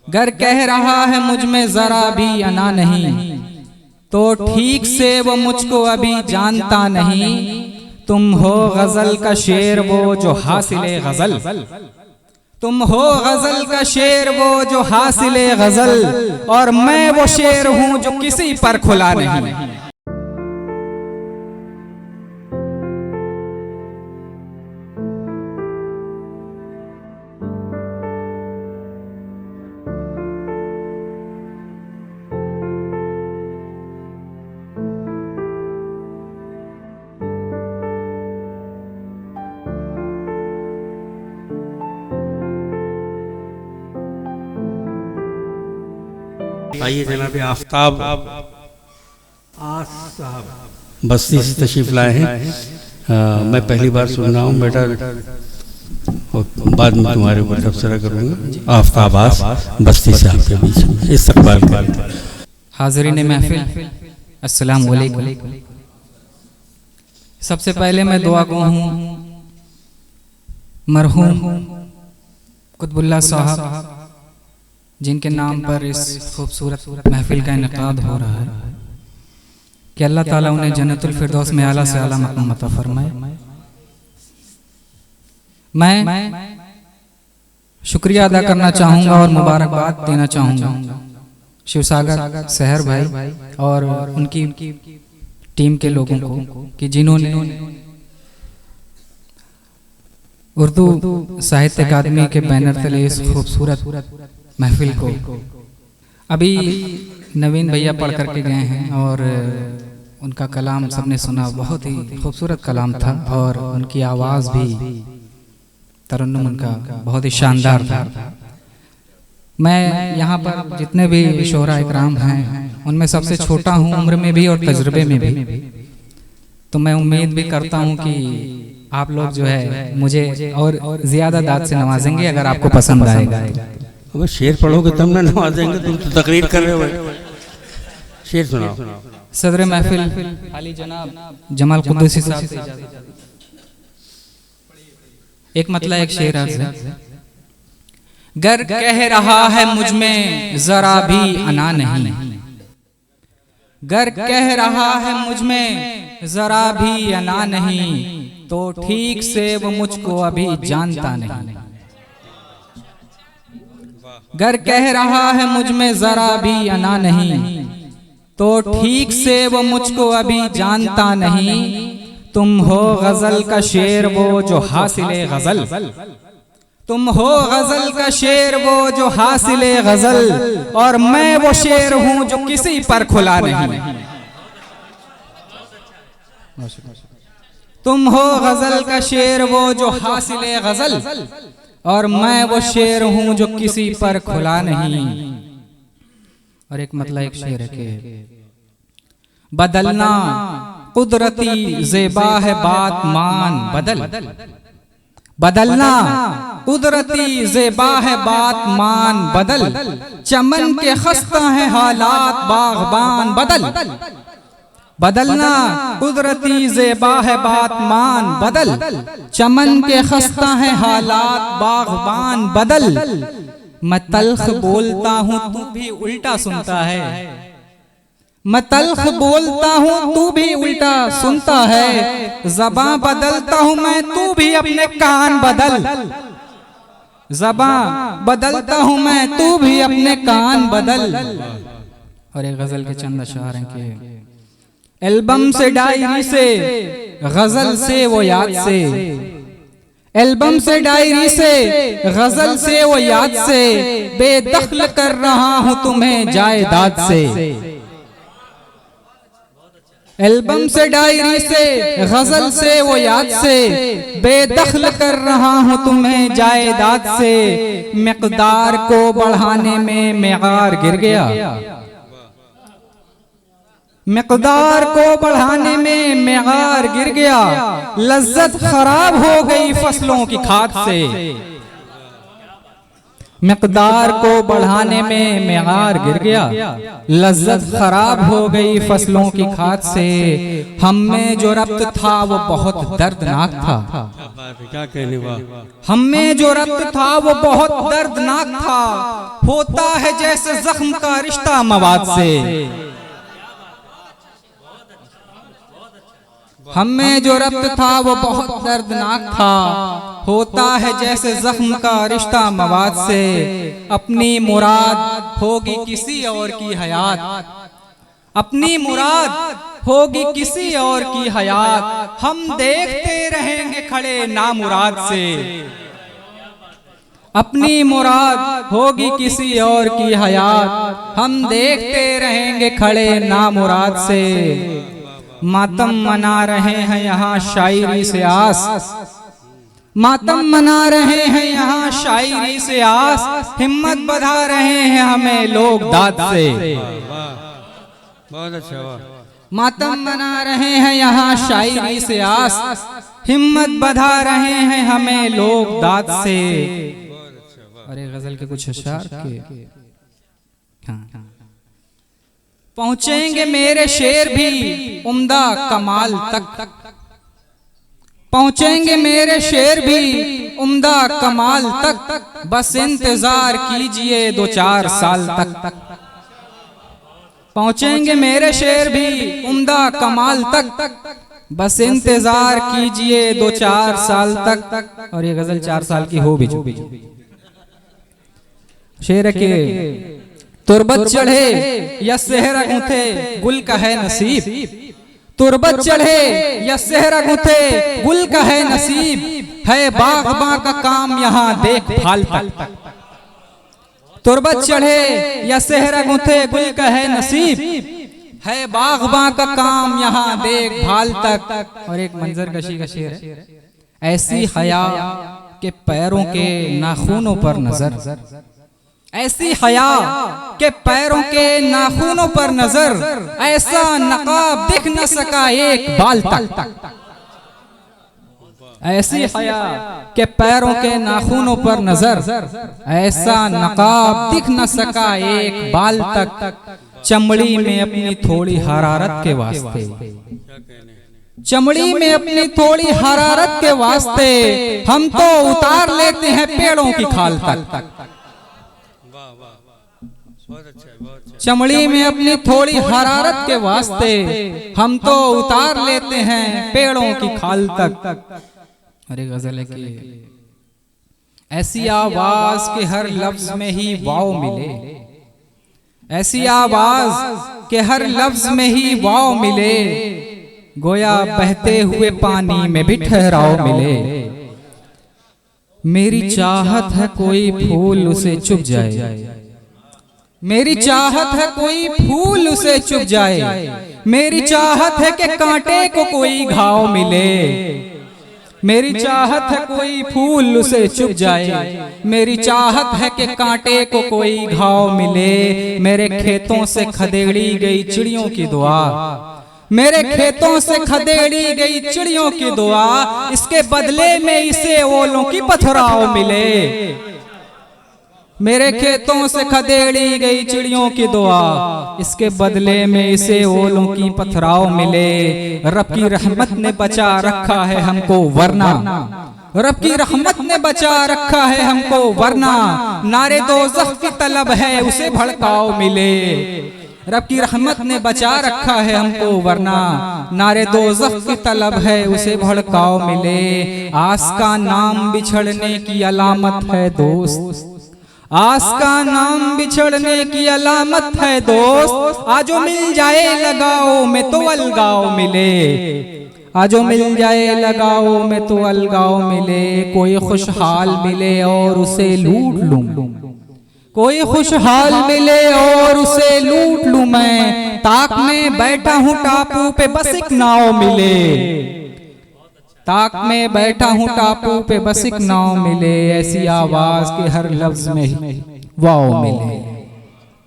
गर कह रहा है मुझ में जरा भी अना नहीं, तो ठीक से वो मुझको अभी जानता नहीं। तुम हो गजल का शेर वो जो हासिले गजल, तुम हो गजल का शेर वो जो हासिले गजल, और मैं वो शेर हूं जो किसी पर खुला नहीं। आइए जनाब आफ्ताब आस साहब बस्ती से तशरीफ लाए हैं। मैं पहली बार सुन रहा हूँ बेटा, बाद में तुम्हारे ऊपर तबसरा करूँगा। आफ्ताब आस बस्ती से आपके बीच में इस्तकबाल कर। हाज़रीन महफिल, अस्सलाम वालेकुम। सबसे पहले मैं दुआ गो हूँ मरहूम कुतुबुल्लाह साहब, जिनके नाम पर इस खूबसूरत महफिल का इनेकाद हो रहा है, कि अल्लाह ताला उन्हें जन्नतुल फिरदौस में आला से आला मक़ाम अता फरमाए। मैं शुक्रिया अदा करना चाहूँगा और मुबारकबाद देना चाहूँगा शिवसागर शहर भाई और उनकी टीम के लोगों को, कि जिन्होंने उर्दू साहित्य अकादमी के बैनर तले इस खूबसूरत महफिल को, अभी नवीन भैया पढ़ करके गए हैं और उनका कलाम सबने सुना, बहुत ही खूबसूरत कलाम था और उनकी आवाज़ भी, तरन्नुम उनका बहुत ही शानदार था। मैं यहाँ पर जितने भी शोहरा इकराम हैं उनमें सबसे छोटा हूँ उम्र में भी और तजुर्बे में भी, तो मैं उम्मीद भी करता हूँ कि आप लोग जो है मुझे और ज़्यादा दाद से नवाजेंगे अगर आपको पसंद आएगा। अब शेर पढ़ोगे तब ना नवाजेंगे, तुम तो तकरीर कर रहे हो। शेर सुनाओ। सदर महफिल आली जनाब जमाल कुद्दूसी साहब से एक मतलब एक शेर है। गर कह रहा है मुझ में जरा भी अना नहीं, गर कह रहा है मुझ में जरा भी अना नहीं, तो ठीक से वो मुझको अभी जानता नहीं। गर कह रहा है मुझ में जरा भी अना नहीं, तो ठीक से वो मुझको अभी जानता नहीं। तुम हो गजल का शेर वो जो हासिले गजल, तुम हो गजल का शेर वो जो हासिले गजल, और मैं वो शेर हूं जो किसी पर खुला नहीं। तुम हो गजल का शेर वो जो हासिले गजल, और मैं वो शेर हूं जो किसी पर खुला नहीं। और एक मतलब एक शेर है कि बदलना कुदरती ज़ेबा है बात मान बदल, बदलना कुदरती ज़ेबा है बात मान बदल, चमन के खस्ता है हालात बागबान बदल, बदलना कुदरती ज़ेबा है बात मान बदल, चमन के खस्ता है हालात बागबान बदल। मैं तल्ख बोलता हूँ तू भी उल्टा सुनता है, मैं तल्ख बोलता हूँ तू भी उल्टा सुनता है, ज़बां बदलता हूँ मैं तू भी अपने कान बदल, ज़बां बदलता हूँ मैं तू भी अपने कान बदल। और एक गजल के चंद अशार हैं कि एल्बम से डायरी से गजल से वो याद से, एल्बम से डायरी से गजल से वो याद से, बेदखल कर रहा हूं तुम्हें जायदाद से। एल्बम से डायरी से गजल से वो याद से, बेदखल कर रहा हूं तुम्हें जायदाद से। मिकदार को बढ़ाने में मेगार गिर गया, मिकदार को बढ़ाने में मेगार गिर गया, लज्जत खराब हो गई फसलों की खाद से। मिकदार को बढ़ाने में मेआर गिर गया, लज्जत खराब हो गई फसलों की खाद से। हम में जो रब्त था वो बहुत दर्दनाक था। क्या कहने वाह। हम में जो रब्त था वो बहुत दर्दनाक था, होता है जैसे जख्म का रिश्ता मवाद से। हम में जो रब्त था वो बहुत दर्दनाक था, होता है जैसे जख्म का रिश्ता मवाद से। अपनी मुराद होगी किसी और की हयात, अपनी मुराद होगी किसी और की हयात, हम देखते रहेंगे खड़े नामुराद से। अपनी मुराद होगी किसी और की हयात, हम देखते रहेंगे खड़े नामुराद से। मातम मना रहे हैं यहाँ शायरी से आस, मातम मना रहे हैं यहाँ शायरी से आस, हिम्मत बढ़ा रहे हैं हमें लोग दाद से। बहुत अच्छा वाह। मातम मना रहे हैं यहाँ शायरी से आस, हिम्मत बढ़ा रहे हैं हमें लोग दाद से। अरे गजल के कुछ अशार के हाँ। पहुंचेंगे मेरे शेर भी उम्दा कमाल तक, पहुंचेंगे मेरे शेर भी उम्दा कमाल तक, बस इंतजार कीजिए 2-4 साल तक। पहुंचेंगे मेरे शेर भी उम्दा कमाल तक, बस इंतजार कीजिए 2-4 साल तक। और ये गजल 4 साल की हो भी चुकी। शेर के तुरबत चढ़े या सेहरा गूंथे गुल का है नसीब, तुरबत चढ़े या सेहरा गूंथे गुल का है नसीब, है बागबां का काम यहाँ देखभाल तक। तुरबत चढ़े या सेहरा गूंथे गुल का है नसीब, है बागबां का काम यहाँ देखभाल तक। और एक मंजर कशी का शेर है, ऐसी हया के पैरों के नाखूनों पर नजर, ऐसी हया के पैरों के नाखूनों पर नजर, ऐसा नकाब दिख न सका एक बाल तक। ऐसी हया के पैरों के नाखूनों पर नजर, ऐसा नकाब दिख न सका एक बाल तक। चमड़ी में अपनी थोड़ी हरारत के वास्ते, चमड़ी में अपनी थोड़ी हरारत के वास्ते, हम तो उतार लेते हैं पेड़ों की खाल तक। चमड़ी में अपनी थोड़ी हरारत के वास्ते, हम तो उतार लेते हैं पेड़ों की खाल तक। अरे गजल है कि ऐसी आवाज के हर लफ्ज में ही वाव मिले, ऐसी आवाज के हर लफ्ज में ही वाव मिले, गोया बहते हुए पानी में भी ठहराव मिले। मेरी चाहत है कोई फूल उसे चुभ जाए, मेरी चाहत है कोई फूल उसे चुभ जाए, मेरी चाहत है कि कांटे को कोई घाव मिले। मेरी चाहत है कोई फूल उसे चुभ जाए, मेरी चाहत है कि कांटे को कोई घाव मिले। मेरे खेतों से खदेड़ी गई चिड़ियों की दुआ, मेरे खेतों से खदेड़ी गई चिड़ियों की दुआ, इसके बदले में इसे ओलों की पथराव मिले। मेरे खेतों से खदेड़ी गई चिड़ियों की दुआ, इसके बदले में इसे ओलों की पथराव मिले। रब की रहमत ने बचा रखा है हमको वरना, रब की रहमत ने बचा रखा है हमको वरना, नारे दोज़ख की तलब है उसे भड़काव मिले। रब की रहमत ने बचा रखा है हमको वरना, नारे दोज़ख की तलब है उसे भड़काव मिले। आस का नाम बिछड़ने की अलामत है दोस्त, आस का नाम बिछड़ने की अलामत है दोस्त, आजो मिल जाए लगाओ में तो अलगाव मिले, आजो मिल जाए लगाओ में तो अलगाव मिले। कोई खुशहाल मिले और उसे लूट लूं, कोई खुशहाल मिले और उसे लूट लूं मैं, ताक में बैठा हूँ टापू पे बस एक नाव मिले, ताक में बैठा हूँ टापू पे बस एक नाव मिले। ऐसी आवाज के हर लफ्ज में वाव मिले।